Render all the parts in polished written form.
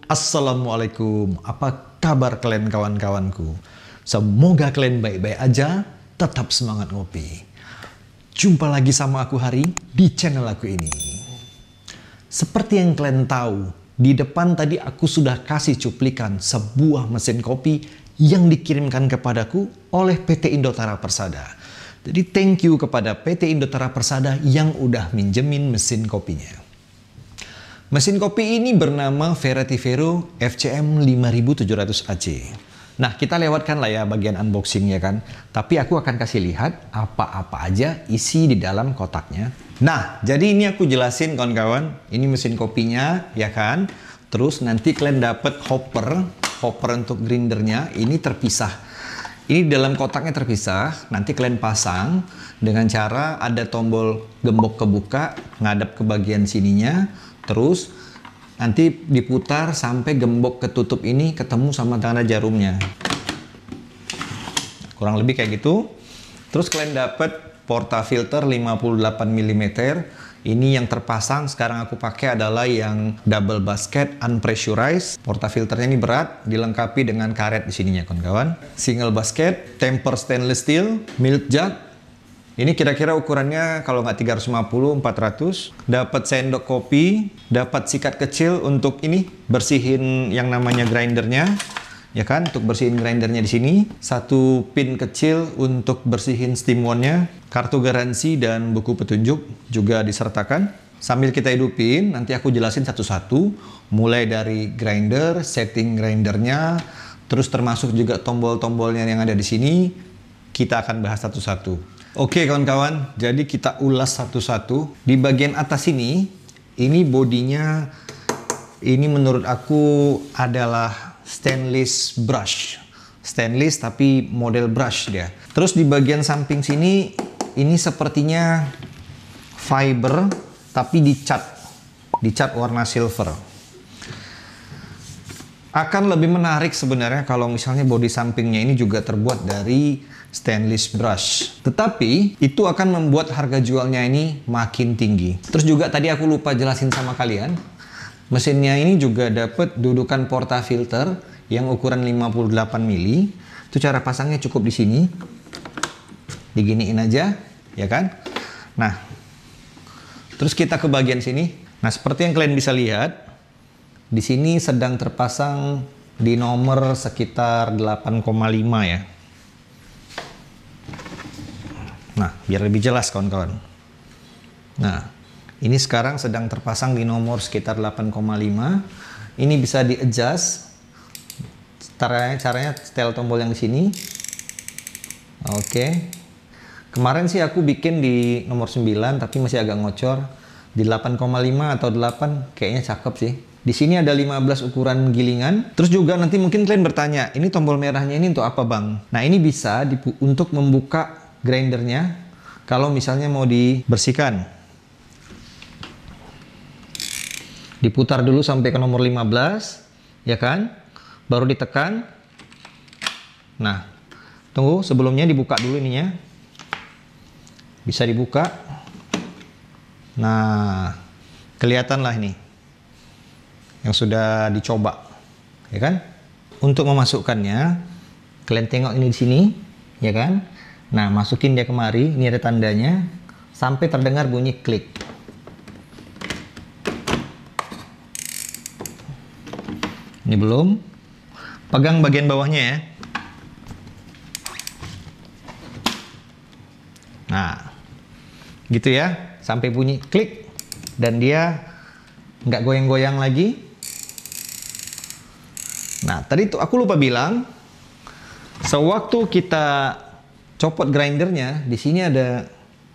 Assalamualaikum, apa kabar kalian kawan-kawanku? Semoga kalian baik-baik aja, tetap semangat ngopi. Jumpa lagi sama aku Hari di channel aku ini. Seperti yang kalian tahu, di depan tadi aku sudah kasih cuplikan sebuah mesin kopi yang dikirimkan kepadaku oleh PT Indotara Persada. Jadi thank you kepada PT Indotara Persada yang udah minjemin mesin kopinya. Mesin kopi ini bernama Verativero FCM 5700 AC. Nah, kita lewatkan lah ya bagian unboxingnya kan. Tapi aku akan kasih lihat apa-apa aja isi di dalam kotaknya. Nah, jadi ini aku jelasin kawan-kawan. Ini mesin kopinya ya kan. Terus nanti kalian dapat hopper untuk grindernya. Ini terpisah. Ini dalam kotaknya terpisah. Nanti kalian pasang dengan cara ada tombol gembok kebuka, ngadep ke bagian sininya. Terus nanti diputar sampai gembok ketutup ini ketemu sama tanda jarumnya. Kurang lebih kayak gitu. Terus kalian dapat portafilter 58 mm. Ini yang terpasang sekarang aku pakai adalah yang double basket unpressurized. Portafilternya ini berat, dilengkapi dengan karet di sininya kawan-kawan. Single basket, temper stainless steel, milk jug. Ini kira-kira ukurannya kalau nggak 350, 400. Dapat sendok kopi, dapat sikat kecil untuk ini bersihin yang namanya grindernya, ya kan? Untuk bersihin grindernya di sini. Satu pin kecil untuk bersihin steam wand-nya. Kartu garansi dan buku petunjuk juga disertakan. Sambil kita hidupin, nanti aku jelasin satu-satu. Mulai dari grinder, setting grindernya, terus termasuk juga tombol-tombolnya yang ada di sini. Kita akan bahas satu-satu. Oke kawan-kawan, jadi kita ulas satu-satu. Di bagian atas ini bodinya, ini menurut aku adalah stainless brush. Stainless tapi model brush dia. Terus di bagian samping sini, ini sepertinya fiber tapi dicat warna silver. Akan lebih menarik sebenarnya kalau misalnya bodi sampingnya ini juga terbuat dari stainless brush. Tetapi itu akan membuat harga jualnya ini makin tinggi. Terus juga tadi aku lupa jelasin sama kalian. Mesinnya ini juga dapat dudukan portafilter yang ukuran 58 mili. Itu cara pasangnya cukup di sini. Diginiin aja, ya kan? Nah, terus kita ke bagian sini. Nah, seperti yang kalian bisa lihat, di sini sedang terpasang di nomor sekitar 8,5 ya. Nah, biar lebih jelas kawan-kawan. Nah, ini sekarang sedang terpasang di nomor sekitar 8,5. Ini bisa di-adjust. Caranya setel tombol yang di sini. Oke. Kemarin sih aku bikin di nomor 9, tapi masih agak ngocor. Di 8,5 atau 8 kayaknya cakep sih. Di sini ada 15 ukuran gilingan. Terus juga nanti mungkin kalian bertanya, ini tombol merahnya ini untuk apa bang? Nah, ini bisa untuk membuka grindernya kalau misalnya mau dibersihkan. Diputar dulu sampai ke nomor 15, ya kan? Baru ditekan. Nah, tunggu, sebelumnya dibuka dulu ininya. Bisa dibuka. Nah, kelihatan lah ini yang sudah dicoba, ya kan? Untuk memasukkannya, kalian tengok ini di sini, ya kan? Nah, masukin dia kemari, ini ada tandanya, sampai terdengar bunyi klik. Ini belum. Pegang bagian bawahnya ya. Nah, gitu ya, sampai bunyi klik, dan dia nggak goyang-goyang lagi. Nah, tadi tuh aku lupa bilang, sewaktu kita copot grindernya, di sini ada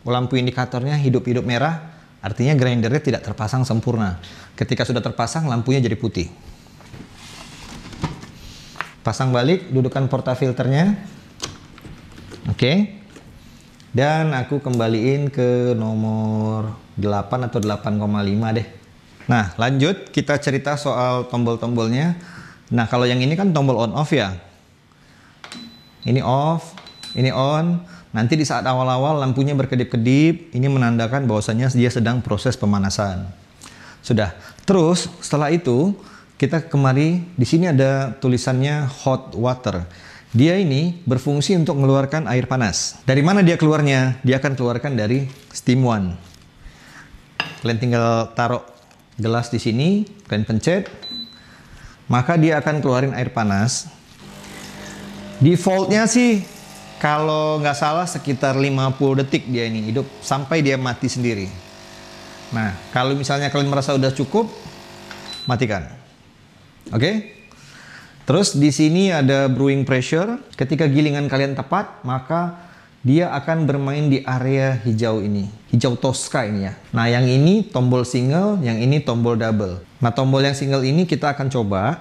lampu indikatornya hidup-hidup merah, artinya grindernya tidak terpasang sempurna. Ketika sudah terpasang, lampunya jadi putih. Pasang balik, dudukan portafilternya. Oke. Dan aku kembaliin ke nomor 8 atau 8,5 deh. Nah, lanjut kita cerita soal tombol-tombolnya. Nah, kalau yang ini kan tombol on off ya. Ini off, ini on. Nanti di saat awal-awal lampunya berkedip-kedip, ini menandakan bahwasanya dia sedang proses pemanasan. Sudah. Terus setelah itu kita kemari, di sini ada tulisannya hot water. Dia ini berfungsi untuk mengeluarkan air panas. Dari mana dia keluarnya? Dia akan keluarkan dari steam one. Kalian tinggal taruh gelas di sini, kalian pencet, maka dia akan keluarin air panas. Defaultnya sih, kalau nggak salah sekitar 50 detik dia ini hidup sampai dia mati sendiri. Nah, kalau misalnya kalian merasa udah cukup, matikan. Oke? Terus di sini ada brewing pressure. Ketika gilingan kalian tepat, maka dia akan bermain di area hijau ini. Hijau Tosca ini ya. Nah, yang ini tombol single, yang ini tombol double. Nah, tombol yang single ini kita akan coba,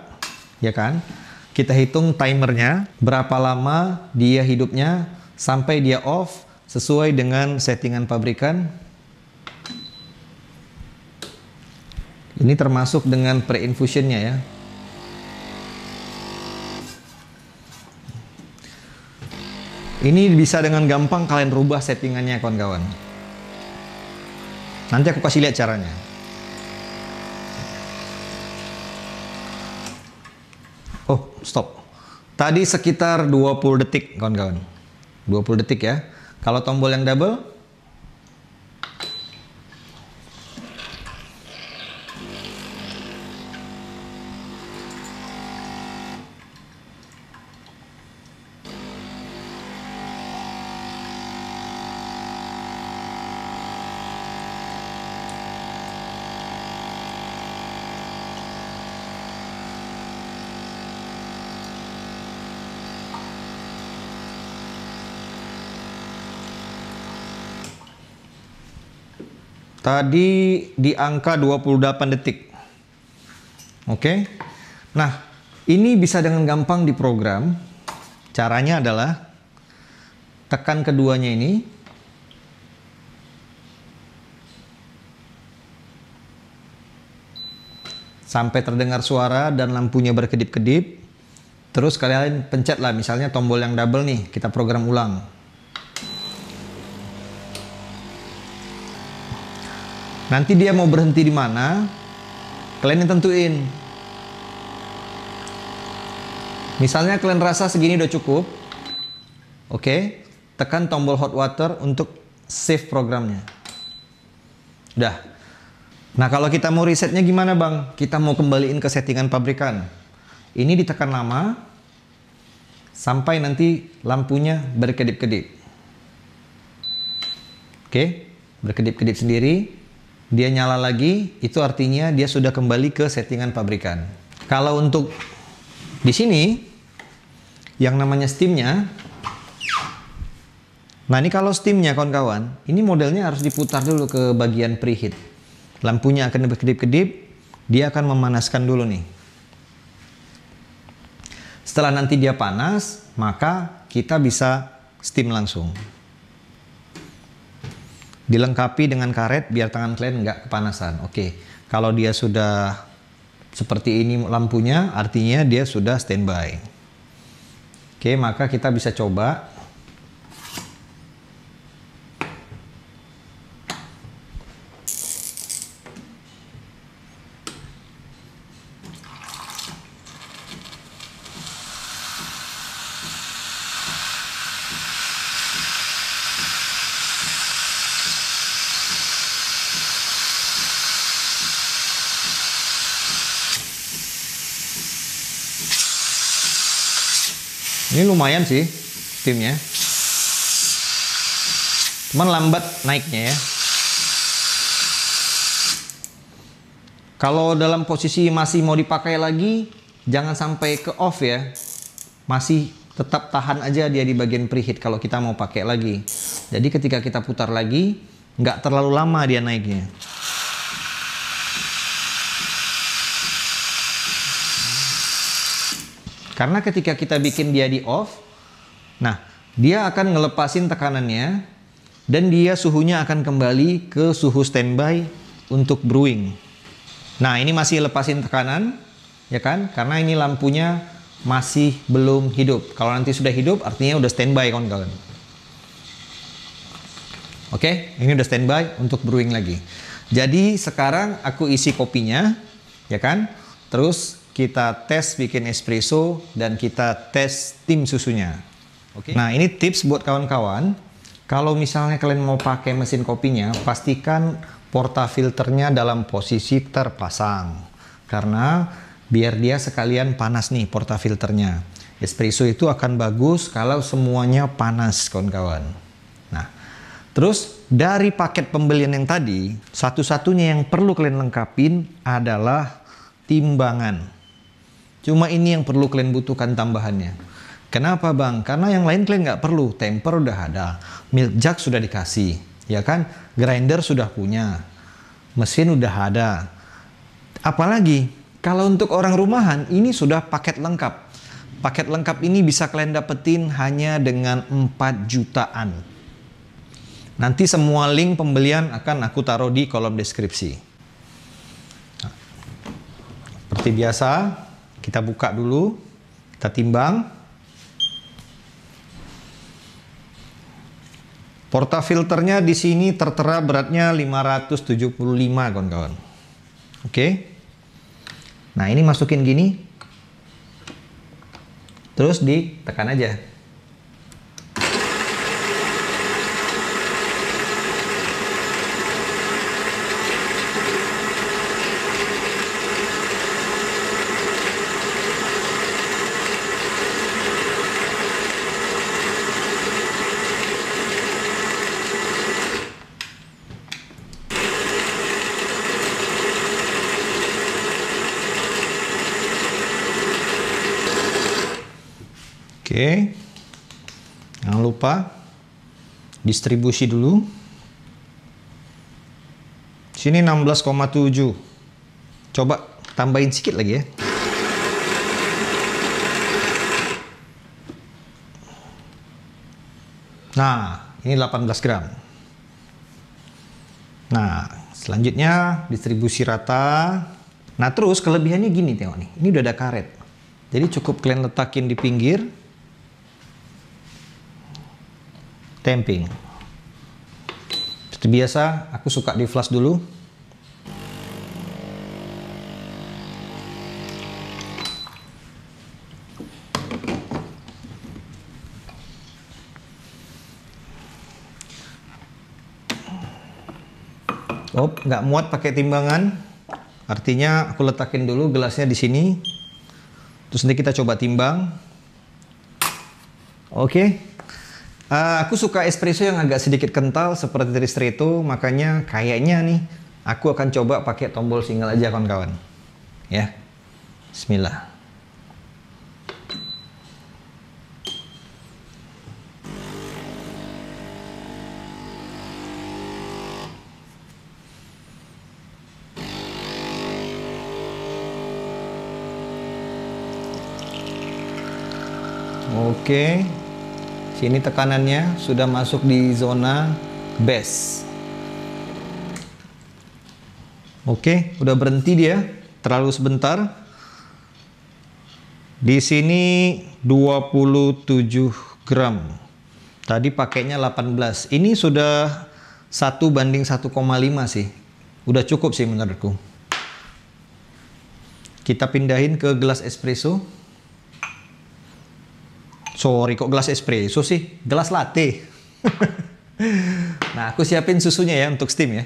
ya kan? Kita hitung timernya, berapa lama dia hidupnya sampai dia off sesuai dengan settingan pabrikan. Ini termasuk dengan pre-infusionnya ya. Ini bisa dengan gampang kalian rubah settingannya kawan-kawan. Nanti aku kasih lihat caranya. Oh, stop. Tadi sekitar 20 detik kawan-kawan. 20 detik ya. Kalau tombol yang double, tadi di angka 28 detik. Oke. Nah, ini bisa dengan gampang diprogram. Caranya adalah tekan keduanya ini. Sampai terdengar suara dan lampunya berkedip-kedip. Terus kalian pencet lah misalnya tombol yang double nih, kita program ulang. Nanti dia mau berhenti di mana, kalian yang tentuin. Misalnya kalian rasa segini udah cukup, oke, tekan tombol hot water untuk save programnya. Udah. Nah, kalau kita mau resetnya gimana bang? Kita mau kembaliin ke settingan pabrikan. Ini ditekan lama, sampai nanti lampunya berkedip-kedip. Oke, berkedip-kedip sendiri. Dia nyala lagi, itu artinya dia sudah kembali ke settingan pabrikan. Kalau untuk di sini, yang namanya steamnya, nah ini kalau steamnya kawan-kawan, ini modelnya harus diputar dulu ke bagian preheat. Lampunya akan berkedip-kedip, dia akan memanaskan dulu nih. Setelah nanti dia panas, maka kita bisa steam langsung. Dilengkapi dengan karet biar tangan kalian nggak kepanasan. Oke, kalau dia sudah seperti ini lampunya, artinya dia sudah standby. Oke, maka kita bisa coba. Ini lumayan sih steamnya, cuman lambat naiknya ya. Kalau dalam posisi masih mau dipakai lagi, jangan sampai ke off ya, masih tetap tahan aja dia di bagian preheat kalau kita mau pakai lagi. Jadi ketika kita putar lagi, nggak terlalu lama dia naiknya. Karena ketika kita bikin dia di off, nah dia akan ngelepasin tekanannya dan dia suhunya akan kembali ke suhu standby untuk brewing. Nah ini masih lepasin tekanan, ya kan? Karena ini lampunya masih belum hidup. Kalau nanti sudah hidup, artinya udah standby kawan-kawan. Oke, ini udah standby untuk brewing lagi. Jadi sekarang aku isi kopinya, ya kan? Terus kita tes bikin espresso, dan kita tes tim susunya. Oke. Nah, ini tips buat kawan-kawan. Kalau misalnya kalian mau pakai mesin kopinya, pastikan portafilternya dalam posisi terpasang. Karena biar dia sekalian panas nih portafilternya. Espresso itu akan bagus kalau semuanya panas, kawan-kawan. Nah, terus dari paket pembelian yang tadi, satu-satunya yang perlu kalian lengkapin adalah timbangan. Cuma ini yang perlu kalian butuhkan tambahannya. Kenapa bang? Karena yang lain kalian nggak perlu. Temper udah ada, milk jug sudah dikasih, ya kan? Grinder sudah punya, mesin udah ada. Apalagi kalau untuk orang rumahan ini sudah paket lengkap. Paket lengkap ini bisa kalian dapetin hanya dengan 4 jutaan. Nanti semua link pembelian akan aku taruh di kolom deskripsi. Nah, seperti biasa, kita buka dulu, kita timbang. Portafilternya di sini tertera beratnya 575, kawan-kawan. Oke. Nah, ini masukin gini. Terus ditekan aja. Oke, jangan lupa distribusi dulu. Sini 16,7. Coba tambahin sedikit lagi ya. Nah, ini 18 gram. Nah, selanjutnya distribusi rata. Nah, terus kelebihannya gini, tengok nih. Ini udah ada karet. Jadi cukup kalian letakin di pinggir. Tamping. Seperti biasa, aku suka di flash dulu. Oh, nggak muat pakai timbangan. Artinya aku letakin dulu gelasnya di sini. Terus nanti kita coba timbang. Oke. Aku suka espresso yang agak sedikit kental seperti ristretto, makanya kayaknya nih aku akan coba pakai tombol single aja, kawan-kawan. Ya. Bismillah. Oke. Sini tekanannya sudah masuk di zona base. Oke, udah berhenti dia, terlalu sebentar. Di sini 27 gram. Tadi pakainya 18. Ini sudah 1:1,5 sih. Udah cukup sih menurutku. Kita pindahin ke gelas espresso. Sorry, kok gelas espresso sih? Gelas latte. Nah, aku siapin susunya ya untuk steam ya.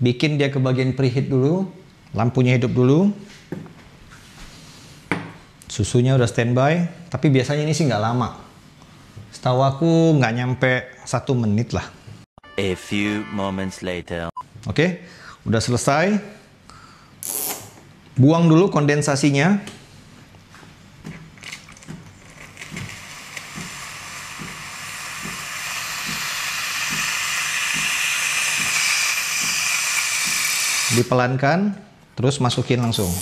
Bikin dia ke bagian preheat dulu. Lampunya hidup dulu. Susunya udah standby. Tapi biasanya ini sih nggak lama. Setahu aku nggak nyampe 1 menit lah. A few moments later. Oke, udah selesai. Buang dulu kondensasinya. Dipelankan, terus masukin langsung.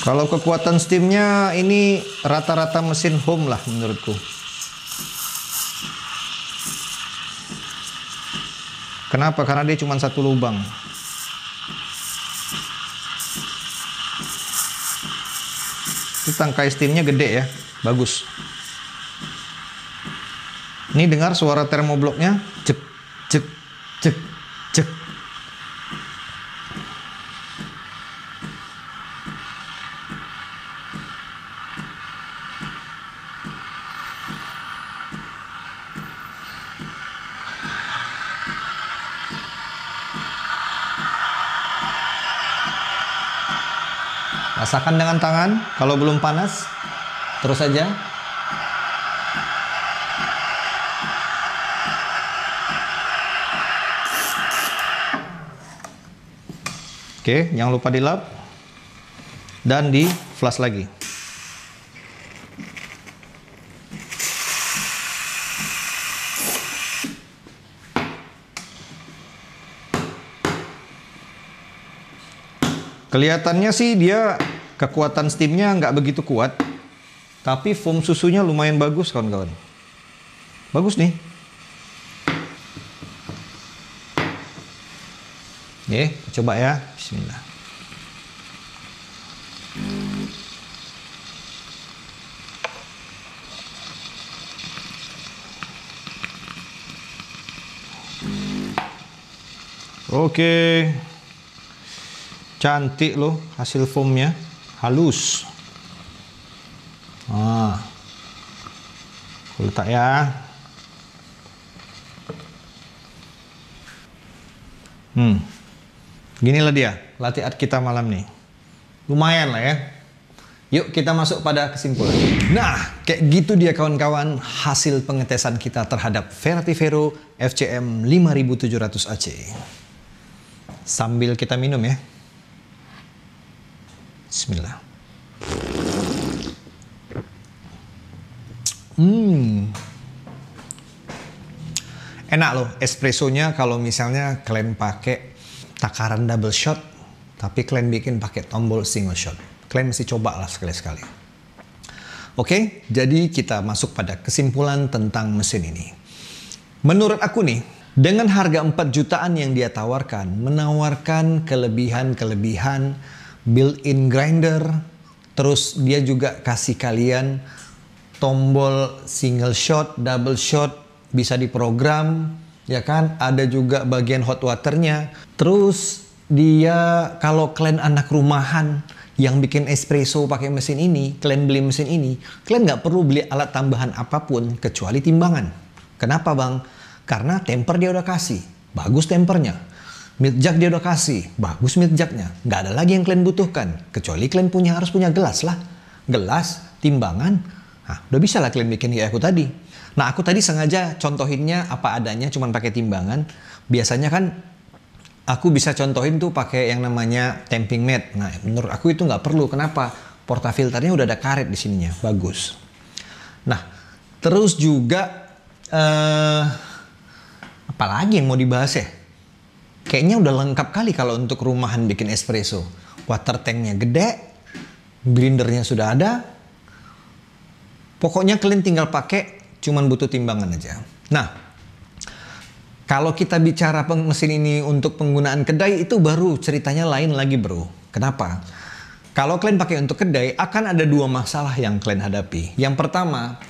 Kalau kekuatan steamnya ini rata-rata mesin home lah menurutku. Kenapa? Karena dia cuma satu lubang. Itu tangkai steamnya gede ya, bagus. Ini dengar suara termobloknya, cek, cek, cek, cek. Rasakan dengan tangan, kalau belum panas, terus saja. Oke, jangan lupa dilap dan di flash lagi. Kelihatannya sih dia kekuatan steamnya nggak begitu kuat, tapi foam susunya lumayan bagus kawan-kawan. Bagus nih. Oke, coba ya. Bismillah. Oke. Cantik loh hasil foamnya, halus. Nah, aku letak ya. Ginilah dia latihan kita malam nih. Lumayan lah ya. Yuk kita masuk pada kesimpulan. Nah, kayak gitu dia kawan-kawan hasil pengetesan kita terhadap Vertivero FCM 5700 AC. Sambil kita minum ya. Bismillah. Enak loh espressonya kalau misalnya kalian pakai takaran double shot, tapi kalian bikin pakai tombol single shot. Kalian mesti coba lah sekali-sekali. Oke, jadi kita masuk pada kesimpulan tentang mesin ini. Menurut aku nih, dengan harga 4 jutaan yang dia tawarkan, menawarkan kelebihan-kelebihan built-in grinder, terus dia juga kasih kalian tombol single shot, double shot, bisa diprogram, ya kan? Ada juga bagian hot waternya. Terus dia kalau kalian anak rumahan yang bikin espresso pakai mesin ini, kalian beli mesin ini, kalian nggak perlu beli alat tambahan apapun kecuali timbangan. Kenapa bang? Karena temper dia udah kasih, bagus tempernya. Milk jug dia udah kasih, bagus milk jugnya. Nggak ada lagi yang kalian butuhkan. Kecuali kalian harus punya gelas lah. Gelas, timbangan. Nah, udah bisa lah kalian bikin kayak aku tadi. Nah, aku tadi sengaja contohinnya apa adanya, cuman pakai timbangan. Biasanya kan aku bisa contohin tuh pakai yang namanya tamping mat. Nah, menurut aku itu nggak perlu. Kenapa? Portafilternya udah ada karet di sininya. Bagus. Nah, terus juga apalagi yang mau dibahas ya? Kayaknya udah lengkap kali kalau untuk rumahan bikin espresso. Water tanknya gede, grindernya sudah ada. Pokoknya kalian tinggal pakai, cuman butuh timbangan aja. Nah, kalau kita bicara mesin ini untuk penggunaan kedai, itu baru ceritanya lain lagi bro. Kenapa? Kalau kalian pakai untuk kedai, akan ada 2 masalah yang kalian hadapi. Yang pertama,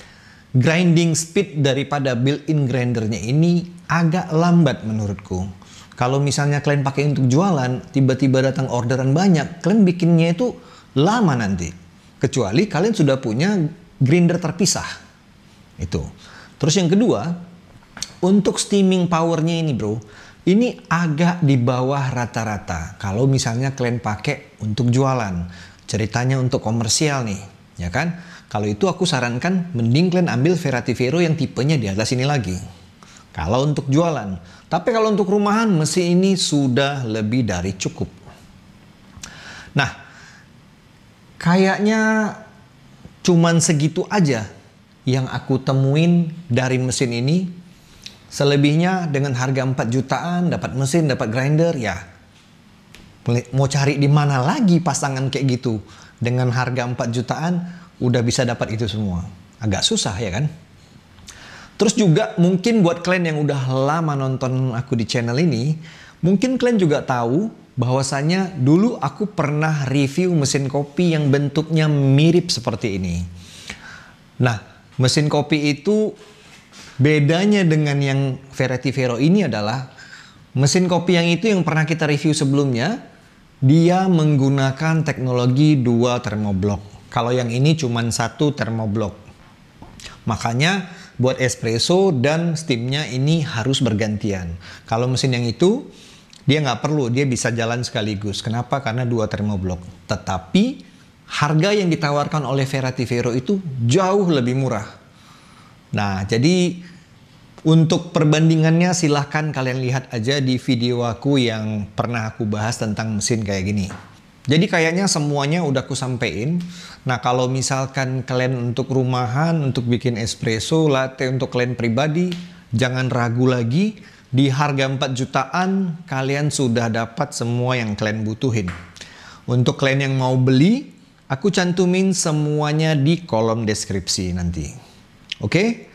grinding speed daripada built-in grindernya ini agak lambat menurutku. Kalau misalnya kalian pakai untuk jualan, tiba-tiba datang orderan banyak, kalian bikinnya itu lama nanti. Kecuali kalian sudah punya grinder terpisah. Itu. Terus yang kedua, untuk steaming powernya ini bro, ini agak di bawah rata-rata. Kalau misalnya kalian pakai untuk jualan, ceritanya untuk komersial nih, ya kan? Kalau itu aku sarankan mending kalian ambil Vertivero yang tipenya di atas ini lagi. Kalau untuk jualan. Tapi kalau untuk rumahan, mesin ini sudah lebih dari cukup. Nah, kayaknya cuman segitu aja yang aku temuin dari mesin ini. Selebihnya dengan harga 4 jutaan, dapat mesin, dapat grinder, ya mau cari di mana lagi pasangan kayak gitu? dengan harga 4 jutaan udah bisa dapat itu semua. Agak susah ya kan? Terus juga mungkin buat kalian yang udah lama nonton aku di channel ini, mungkin kalian juga tahu bahwasanya dulu aku pernah review mesin kopi yang bentuknya mirip seperti ini. Nah, mesin kopi itu bedanya dengan yang Ferretti Vero ini adalah mesin kopi yang itu yang pernah kita review sebelumnya, dia menggunakan teknologi dual thermoblock. Kalau yang ini cuma satu thermoblock. Makanya buat espresso dan steamnya ini harus bergantian. Kalau mesin yang itu, dia nggak perlu, dia bisa jalan sekaligus. Kenapa? Karena dua thermoblock. Tetapi harga yang ditawarkan oleh Ferretti Vero itu jauh lebih murah. Nah, jadi untuk perbandingannya silahkan kalian lihat aja di video aku yang pernah aku bahas tentang mesin kayak gini. Jadi kayaknya semuanya udah aku sampein. Nah, kalau misalkan kalian untuk rumahan, untuk bikin espresso, latte untuk kalian pribadi, jangan ragu lagi. Di harga 4 jutaan, kalian sudah dapat semua yang kalian butuhin. Untuk kalian yang mau beli, aku cantumin semuanya di kolom deskripsi nanti. Oke?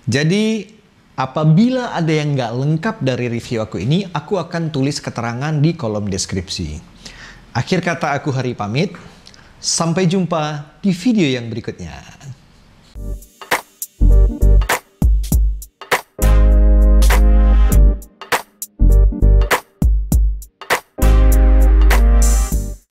Jadi, apabila ada yang nggak lengkap dari review aku ini, aku akan tulis keterangan di kolom deskripsi. Akhir kata aku Hari pamit. Sampai jumpa di video yang berikutnya.